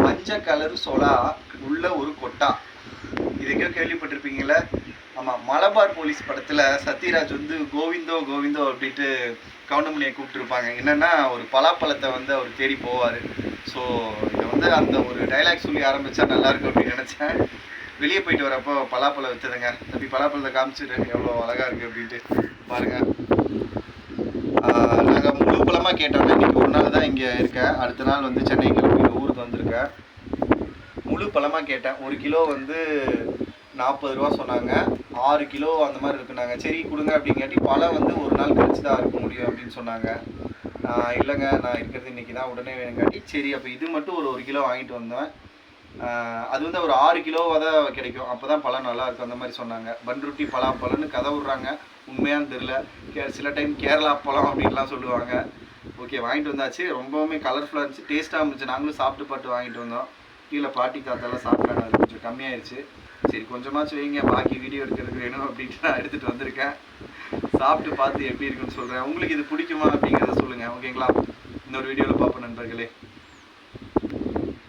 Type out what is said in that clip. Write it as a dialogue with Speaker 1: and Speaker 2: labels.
Speaker 1: மஞ்சள் கலர் சொலா உள்ள ஒரு கொட்டா. இது எங்கேயோ கேள்விப்பட்டிருப்பீங்களே. ஆமாம், மலபார் போலீஸ் படத்தில் சத்யராஜ் வந்து கோவிந்தோ கோவிந்தோ அப்படின்ட்டு கவுண்டமணியை கூப்பிட்டுருப்பாங்க. என்னென்னா ஒரு பலாப்பழத்தை வந்து அவர் தேடி போவார். ஸோ இதை வந்து அந்த ஒரு டைலாக் சொல்லி ஆரம்பித்தா நல்லாயிருக்கும் அப்படின்னு நினச்சேன். வெளியே போயிட்டு வரப்போ பலாப்பழம் விற்றுதுங்க. தம்பி பலாப்பழத்தை காமிச்சிட்டு எவ்வளோ அழகாக இருக்குது அப்படின்ட்டு பாருங்கள். நாங்கள் முழு பழமாக கேட்டோன்னா இன்றைக்கி ஒரு நாள் தான் இங்கே இருக்கேன். அடுத்த நாள் வந்து சென்னை கிளம்பி ஊருக்கு வந்திருக்கேன். முழு பழமாக கேட்டேன். 1 கிலோ வந்து 40 ரூபா சொன்னாங்க. 6 கிலோ அந்த மாதிரி இருக்குனாங்க. சரி கொடுங்க அப்படிங்காட்டி பழம் வந்து ஒரு நாள் கழிச்சு தான் இருக்க முடியும் அப்படின்னு சொன்னாங்க. இல்லைங்க நான் இருக்கிறது இன்றைக்கி தான் உடனே வேணுங்காட்டி சரி அப்போ இது மட்டும் ஒரு 1 கிலோ வாங்கிட்டு வந்தேன். அது வந்து ஒரு 6 கிலோவாக தான் கிடைக்கும். அப்போ தான் பழம் நல்லாயிருக்கும் அந்த மாதிரி சொன்னாங்க. பன்ருட்டி பலாப்பழம்னு கதை விட்றாங்க. உண்மையானு தெரில. சில டைம் கேரளா பழம் அப்படின்லாம் சொல்லுவாங்க. ஓகே வாங்கிட்டு வந்தாச்சு. ரொம்பவுமே கலர்ஃபுல்லாக இருந்துச்சு, டேஸ்ட்டாக இருந்துச்சு. நாங்களும் சாப்பிட்டு பாட்டு வாங்கிட்டு வந்தோம். கீழே பாட்டி தாத்தாலாம் சாப்பிட்டாங்க. அது கொஞ்சம் கம்மியாயிடுச்சு. சரி கொஞ்சமாச்சும் வைங்க, பாக்கி வீடியோ எடுக்கிறதுக்கு வேணும் அப்படின்ட்டு நான் எடுத்துகிட்டு வந்திருக்கேன். சாப்பிட்டு பார்த்து எப்படி இருக்குன்னு சொல்கிறேன். உங்களுக்கு இது பிடிக்குமா அப்படிங்கிறத சொல்லுங்கள். ஓகேங்களா? இன்னொரு வீடியோவில் பார்ப்போம் நண்பர்களே.